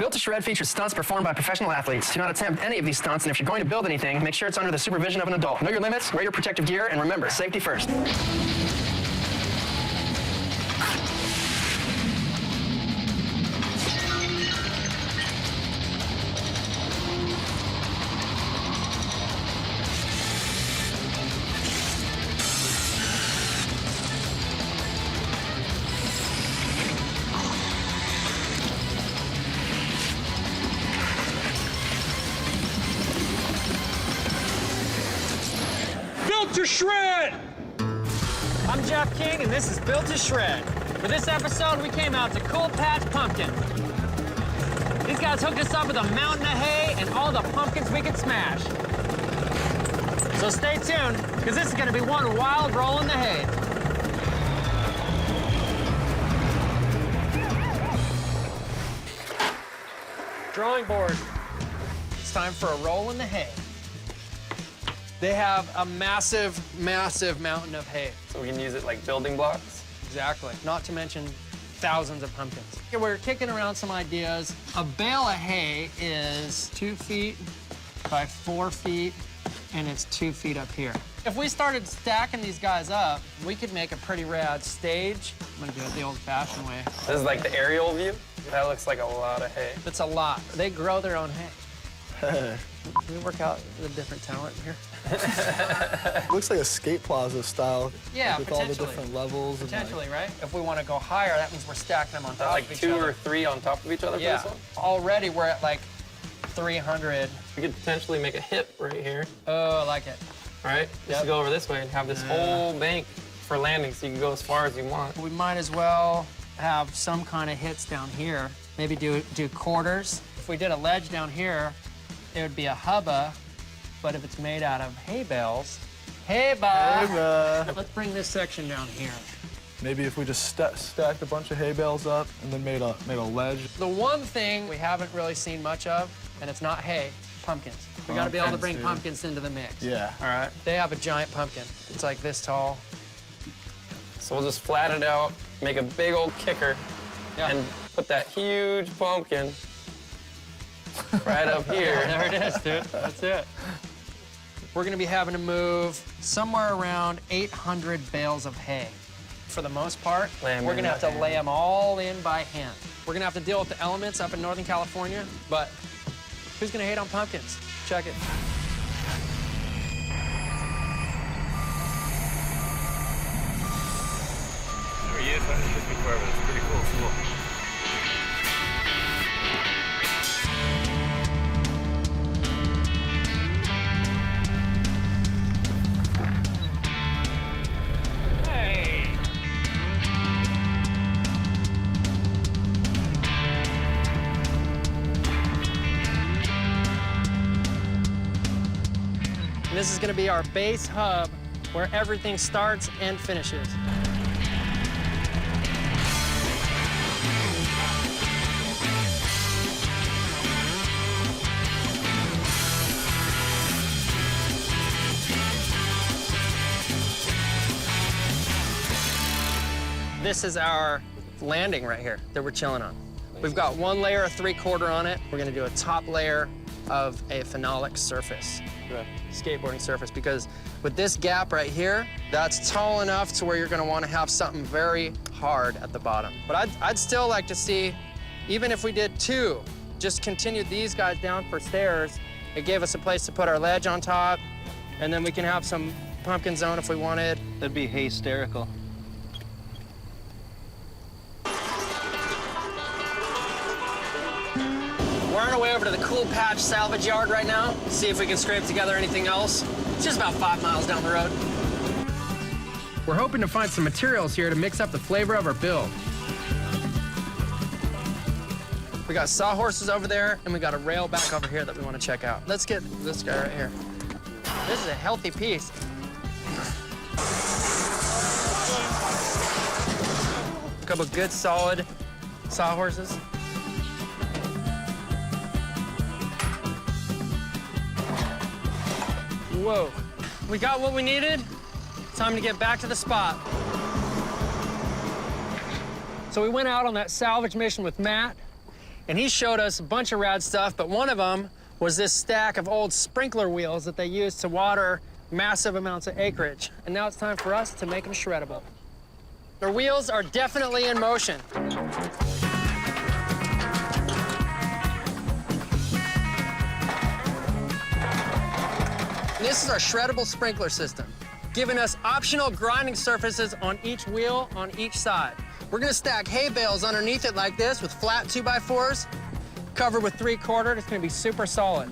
Built to Shred features stunts performed by professional athletes. Do not attempt any of these stunts, and if you're going to build anything, make sure it's under the supervision of an adult. Know your limits, wear your protective gear, and remember, safety first. Built to Shred! I'm Jeff King, and this is Built to Shred. For this episode, we came out to Cool Patch Pumpkin. These guys hooked us up with a mountain of hay and all the pumpkins we could smash. So stay tuned, because this is going to be one wild roll in the hay. Drawing board. It's time for a roll in the hay. They have a massive, massive mountain of hay. So we can use it like building blocks? Exactly. Not to mention thousands of pumpkins. We're kicking around some ideas. A bale of hay is 2 feet by 4 feet, and it's 2 feet up here. If we started stacking these guys up, we could make a pretty rad stage. I'm gonna do it the old-fashioned way. This is like the aerial view? That looks like a lot of hay. It's a lot. They grow their own hay. Can we work out the different talent here? Looks like a skate plaza style. Yeah, with all the different levels. Potentially, right? If we want to go higher, that means we're stacking them on top Like of each 2 other. or 3 on top of each other Yeah. for this one? Already we're at like 300. We could potentially make a hip right here. Oh, I like it. All right, just go over this way and have this whole bank for landing so you can go as far as you want. We might as well have some kind of hits down here. Maybe do quarters. If we did a ledge down here, it would be a hubba, but if it's made out of hay bales, let's bring this section down here. Maybe if we just stacked a bunch of hay bales up and then made a ledge. The one thing we haven't really seen much of, and it's not hay, pumpkins. We got to be able to bring pumpkins into the mix. Yeah. All right. They have a giant pumpkin. It's like this tall. So we'll just flat it out, make a big old kicker, and put that huge pumpkin right up here. There it is, dude. That's it. We're going to be having to move somewhere around 800 bales of hay. For the most part, we're going to have to lay them all in by hand. We're going to have to deal with the elements up in Northern California, but who's going to hate on pumpkins? Check it. There he is. I've seen this before, but it's pretty cool. This is going to be our base hub where everything starts and finishes. This is our landing right here that we're chilling on. We've got one layer of 3/4 on it. We're going to do a top layer of a phenolic surface. Skateboarding surface, because with this gap right here, that's tall enough to where you're going to want to have something very hard at the bottom. But I'd still like to see, even if we did 2, just continued these guys down for stairs, it gave us a place to put our ledge on top, and then we can have some pumpkin zone if we wanted. That'd be hysterical. We're on our way over to the Cool Patch salvage yard right now, see if we can scrape together anything else. It's just about 5 miles down the road. We're hoping to find some materials here to mix up the flavor of our build. We got sawhorses over there, and we got a rail back over here that we want to check out. Let's get this guy right here. This is a healthy piece. A couple good, solid sawhorses. Whoa. We got what we needed. Time to get back to the spot. So we went out on that salvage mission with Matt, And he showed us a bunch of rad stuff, but one of them was this stack of old sprinkler wheels that they used to water massive amounts of acreage. And now it's time for us to make them shreddable. The wheels are definitely in motion. This is our shreddable sprinkler system, giving us optional grinding surfaces on each wheel on each side. We're gonna stack hay bales underneath it like this with flat 2x4s, covered with 3/4. It's gonna be super solid.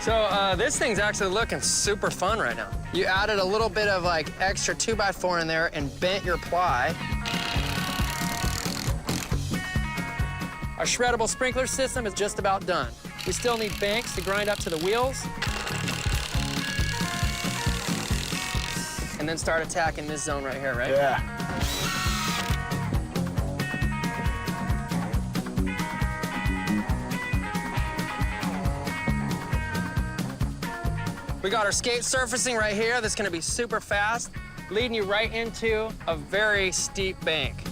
So this thing's actually looking super fun right now. You added a little bit of like extra 2x4 in there and bent your ply. Our shreddable sprinkler system is just about done. We still need banks to grind up to the wheels. And then start attacking this zone right here, right? Yeah. We got our skate surfacing right here that's gonna be super fast, leading you right into a very steep bank.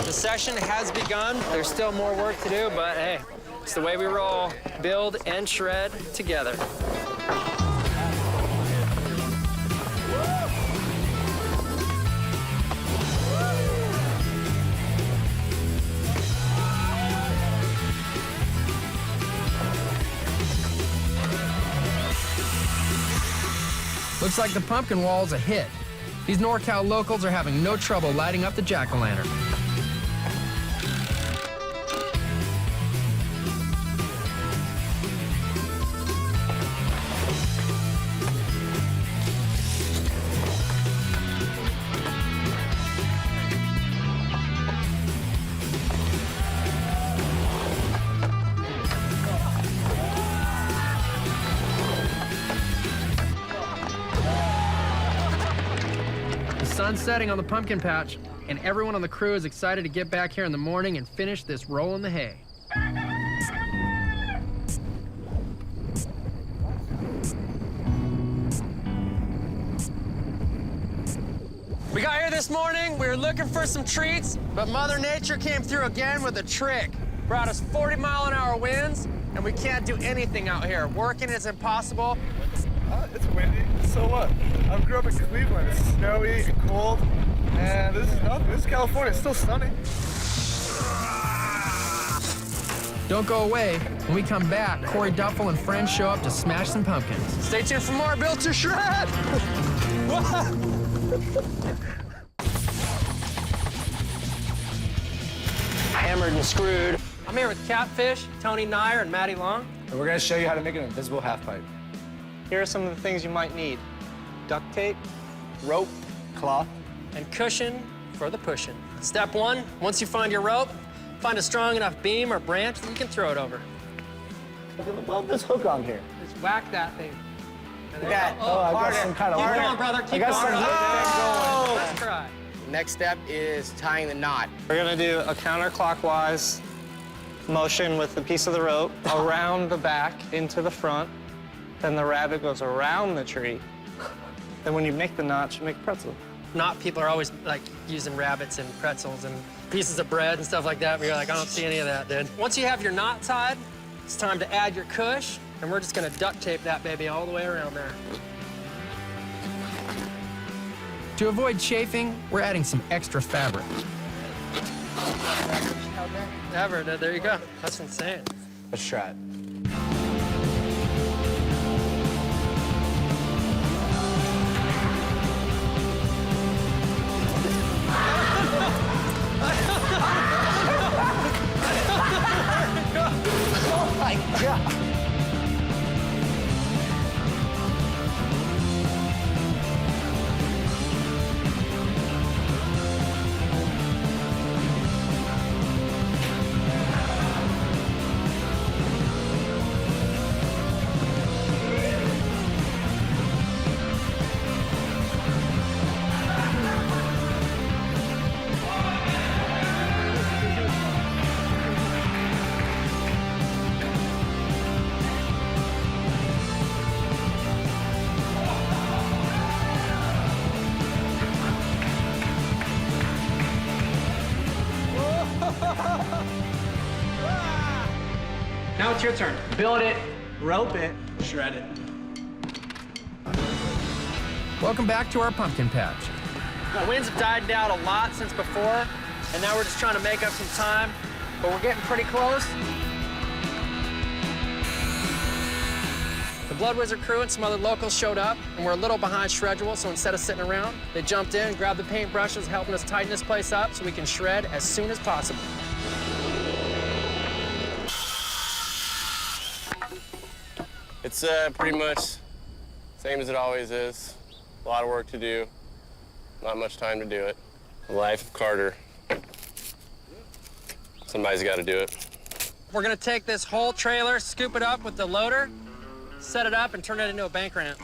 The session has begun. There's still more work to do, but hey, it's the way we roll. Build and shred together. Looks like the pumpkin wall's a hit. These NorCal locals are having no trouble lighting up the jack-o'-lantern. Sun's setting on the pumpkin patch, and everyone on the crew is excited to get back here in the morning and finish this roll in the hay. We got here this morning, we were looking for some treats, but Mother Nature came through again with a trick. Brought us 40-mile-an-hour winds, and we can't do anything out here. Working is impossible. It's windy. So what? I grew up in Cleveland. It's snowy and cold. And this is nothing. This is California. It's still sunny. Don't go away. When we come back, Corey Duffel and friends show up to smash some pumpkins. Stay tuned for more Built to Shred. Hammered and screwed. I'm here with Catfish, Tony Nyer, and Maddie Long. And we're gonna show you how to make an invisible half pipe. Here are some of the things you might need. Duct tape, rope, cloth, and cushion for the pushing. Step one, once you find your rope, find a strong enough beam or branch that you can throw it over. Weld this hook on here. Just whack that thing. that. Oh, I got some kind of Keep harder. going, brother. Keep got going. some- Let's try. Next step is tying the knot. We're gonna do a counterclockwise motion with the piece of the rope around the back into the front. Then the rabbit goes around the tree. Then when you make the knot, you make pretzel. Knot people are always like using rabbits and pretzels and pieces of bread and stuff like that, but you're like, I don't see any of that, dude. Once you have your knot tied, it's time to add your cush, and we're just gonna duct tape that baby all the way around there. To avoid chafing, we're adding some extra fabric. Never, dude. There you go. That's insane. Let's try it. Oh my God. it's your turn. Build it, Rope it, shred it. Welcome back to our pumpkin patch. The winds have died down a lot since before, and now we're just trying to make up some time, but we're getting pretty close. The Blood Wizard crew and some other locals showed up, and we're a little behind schedule, so instead of sitting around, they jumped in, grabbed the paintbrushes, helping us tighten this place up so we can shred as soon as possible. It's pretty much same as it always is. A lot of work to do, not much time to do it. The life of Carter. Somebody's got to do it. We're gonna take this whole trailer, scoop it up with the loader, set it up, and turn it into a bank ramp.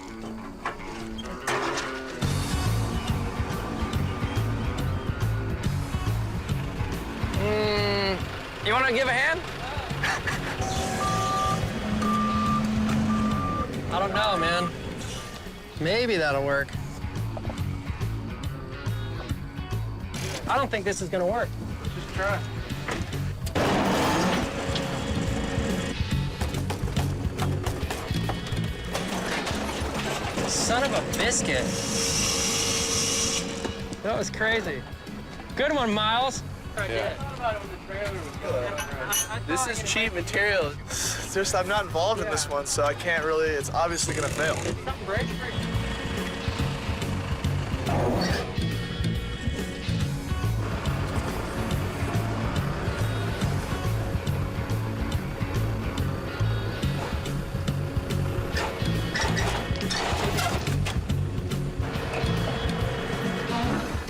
You want to give a hand? I don't know, man. Maybe that'll work. I don't think this is gonna work. Just try. Son of a biscuit. That was crazy. Good one, Miles. This is cheap material. I'm not involved in this one, so I can't really, it's obviously gonna fail.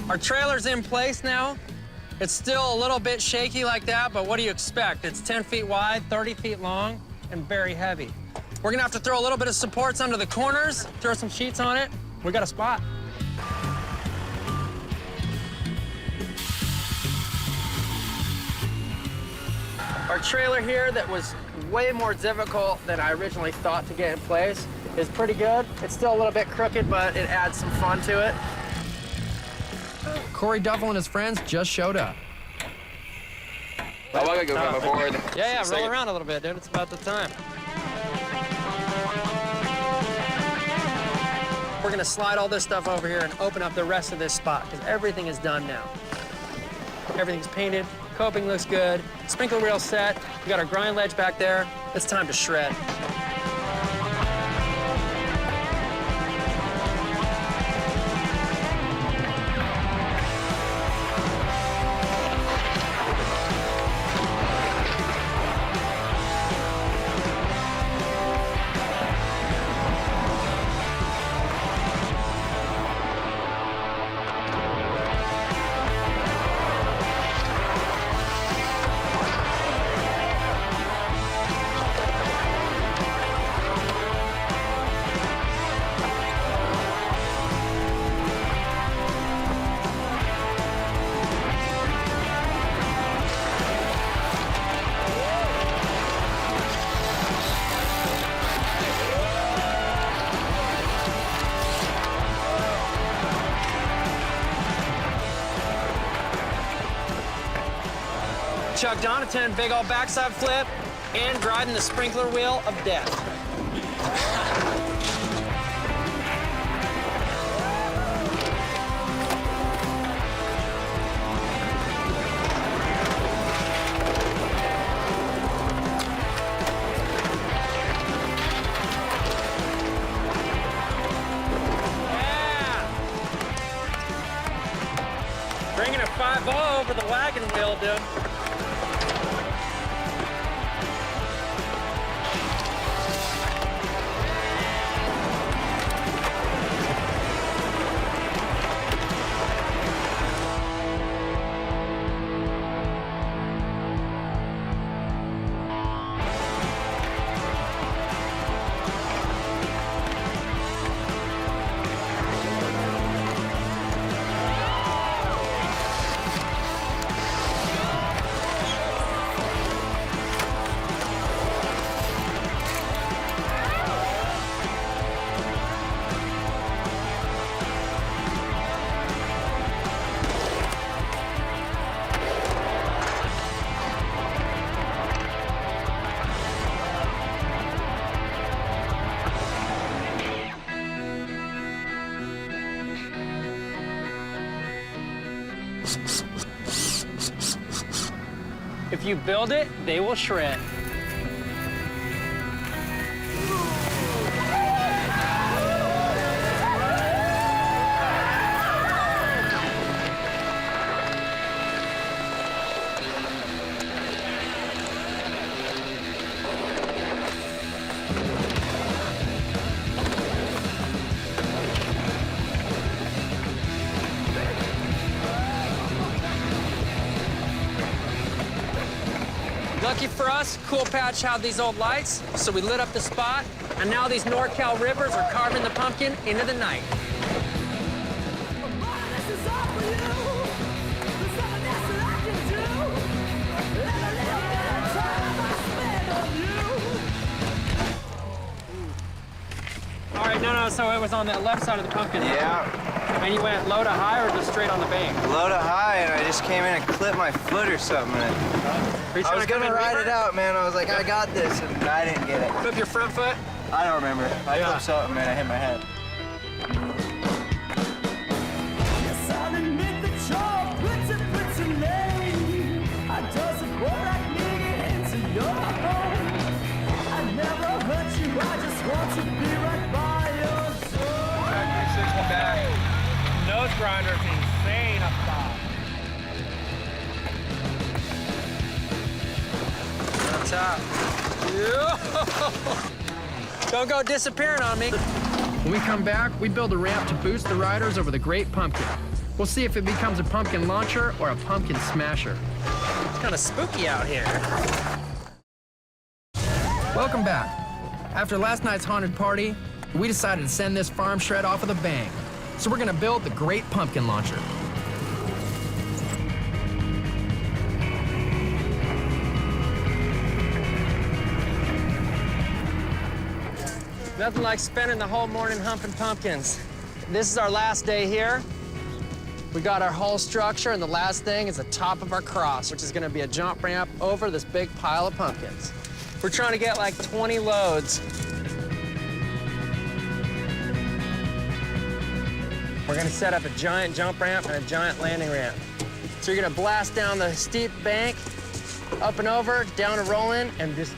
Our trailer's in place now. It's still a little bit shaky like that, but what do you expect? It's 10 feet wide, 30 feet long, and very heavy. We're gonna have to throw a little bit of supports under the corners, throw some sheets on it. We got a spot. Our trailer here that was way more difficult than I originally thought to get in place is pretty good. It's still a little bit crooked, but it adds some fun to it. Corey Duffel and his friends just showed up. Oh, I gotta go grab my board. Yeah, roll Second. around a little bit, dude. It's about the time. We're gonna slide all this stuff over here and open up the rest of this spot because everything is done now. Everything's painted, coping looks good, sprinkler wheel set, we got our grind ledge back there. It's time to shred. Chuck on a 10 big old backside flip and driving the sprinkler wheel of death. Bringing a 5-0 over the wagon wheel, dude. If you build it, they will shred. Lucky for us, Cool Patch had these old lights, so we lit up the spot, and now these NorCal rivers are carving the pumpkin into the night. All right, no, so it was on that left side of the pumpkin. Yeah. And you went low to high or just straight on the bank? Low to high, and I just came in and clipped my foot or something. I was gonna ride it out, man. I was like, I got this, and I didn't get it. Clip your front foot? I don't remember. I clipped something, man. I hit my head. Nose grinder's insane up top. Up top. Don't go disappearing on me. When we come back, we build a ramp to boost the riders over the Great Pumpkin. We'll see if it becomes a pumpkin launcher or a pumpkin smasher. It's kind of spooky out here. Welcome back. After last night's haunted party, we decided to send this farm shred off with a bang. So we're gonna build the Great Pumpkin Launcher. Nothing like spending the whole morning humping pumpkins. This is our last day here. We got our whole structure, and the last thing is the top of our cross, which is gonna be a jump ramp over this big pile of pumpkins. We're trying to get like 20 loads. We're gonna set up a giant jump ramp and a giant landing ramp. So you're gonna blast down the steep bank, up and over, down and rolling, and just,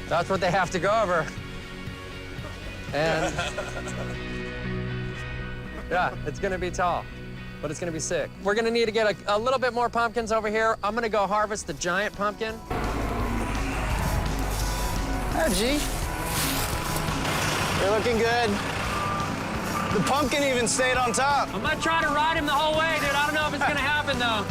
that's what they have to go over. And yeah, it's gonna be tall, but it's gonna be sick. We're gonna need to get a little bit more pumpkins over here. I'm gonna go harvest the giant pumpkin. Oh, G. You're looking good. The pumpkin even stayed on top. I'm gonna try to ride him the whole way, dude. I don't know if it's gonna happen, though.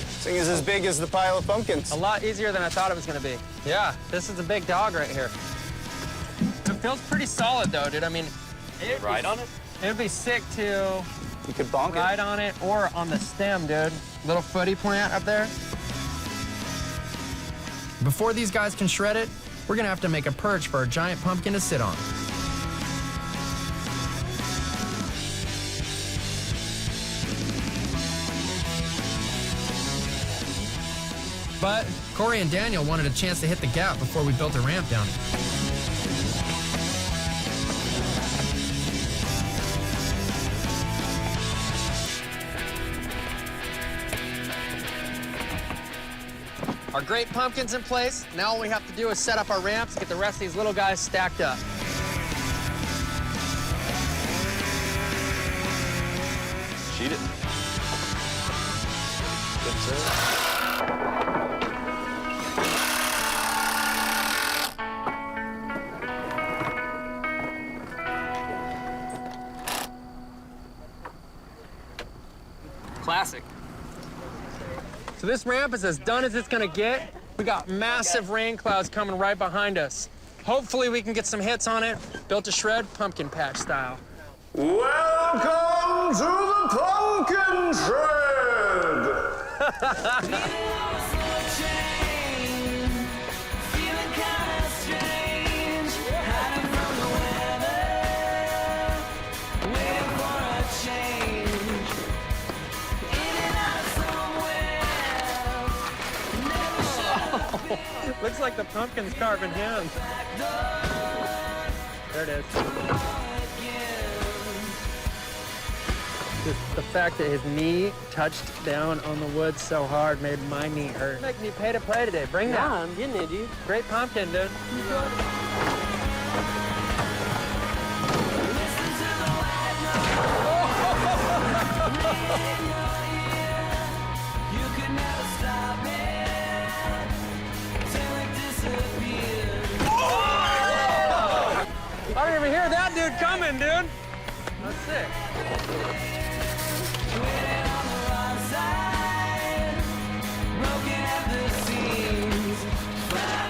This thing is as big as the pile of pumpkins. A lot easier than I thought it was gonna be. Yeah, this is a big dog right here. It feels pretty solid, though, dude. I mean, Ride on it? it'd be sick to You could bonk it. ride on it or on the stem, dude. Little footy plant up there. Before these guys can shred it, we're gonna have to make a perch for a giant pumpkin to sit on. But Corey and Daniel wanted a chance to hit the gap before we built a ramp down it. Our great pumpkin's in place. Now all we have to do is set up our ramps and get the rest of these little guys stacked up. Cheat it. Good serve. Classic. So this ramp is as done as it's gonna get. We got massive rain clouds coming right behind us. Hopefully we can get some hits on it. Built to shred, pumpkin patch style. Welcome to the pumpkin shred. Looks like the pumpkin's carving him. There it is. Just the fact that his knee touched down on the wood so hard made my knee hurt. Making you pay to play today. Bring that. I'm getting it, dude. Great pumpkin, dude. I didn't even hear that dude coming, dude. That's sick.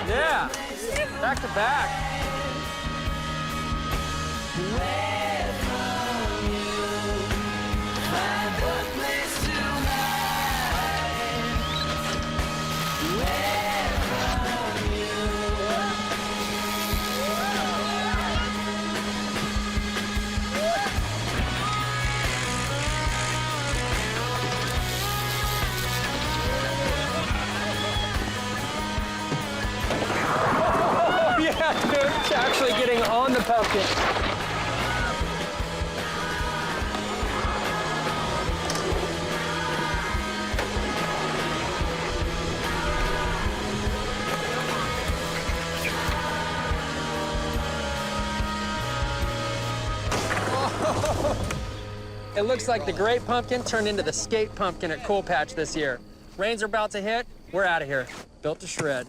Yeah, back to back. Yeah, dude, it's actually getting on the pumpkin. It looks like the great pumpkin turned into the skate pumpkin at Cool Patch this year. Rains are about to hit. We're out of here. Built to shred.